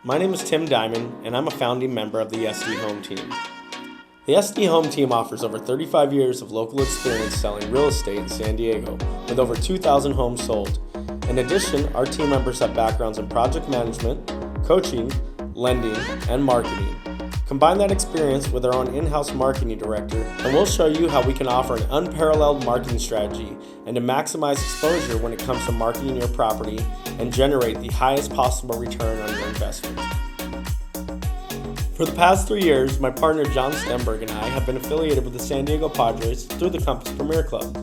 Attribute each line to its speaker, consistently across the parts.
Speaker 1: My name is Tim Diamond, and I'm a founding member of the SD Home Team. The SD Home Team offers over 35 years of local experience selling real estate in San Diego, with over 2,000 homes sold. In addition, our team members have backgrounds in project management, coaching, lending, and marketing. Combine that experience with our own in-house marketing director, and we'll show you how we can offer an unparalleled marketing strategy and to maximize exposure when it comes to marketing your property and generate the highest possible return on your investment. For the past 3 years, my partner John Stenberg and I have been affiliated with the San Diego Padres through the Compass Premier Club.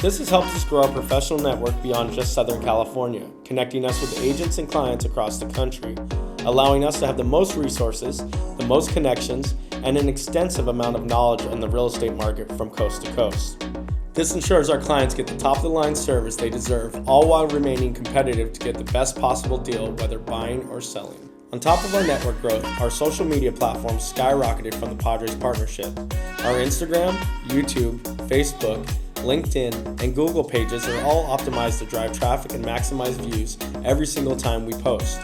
Speaker 1: This has helped us grow our professional network beyond just Southern California, connecting us with agents and clients across the country, allowing us to have the most resources, the most connections, and an extensive amount of knowledge on the real estate market from coast to coast. This ensures our clients get the top-of-the-line service they deserve, all while remaining competitive to get the best possible deal, whether buying or selling. On top of our network growth, our social media platforms skyrocketed from the Padres partnership. Our Instagram, YouTube, Facebook, LinkedIn, and Google pages are all optimized to drive traffic and maximize views every single time we post.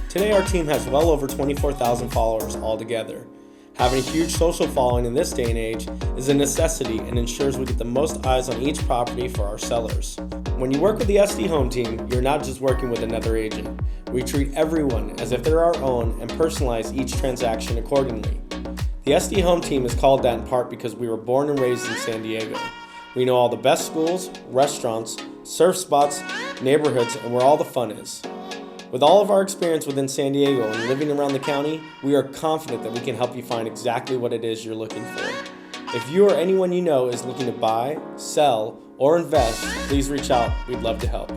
Speaker 1: Today our team has well over 24,000 followers altogether. Having a huge social following in this day and age is a necessity and ensures we get the most eyes on each property for our sellers. When you work with the SD Home Team, you're not just working with another agent. We treat everyone as if they're our own and personalize each transaction accordingly. The SD Home Team is called that in part because we were born and raised in San Diego. We know all the best schools, restaurants, surf spots, neighborhoods, and where all the fun is. With all of our experience within San Diego and living around the county, we are confident that we can help you find exactly what it is you're looking for. If you or anyone you know is looking to buy, sell, or invest, please reach out. We'd love to help.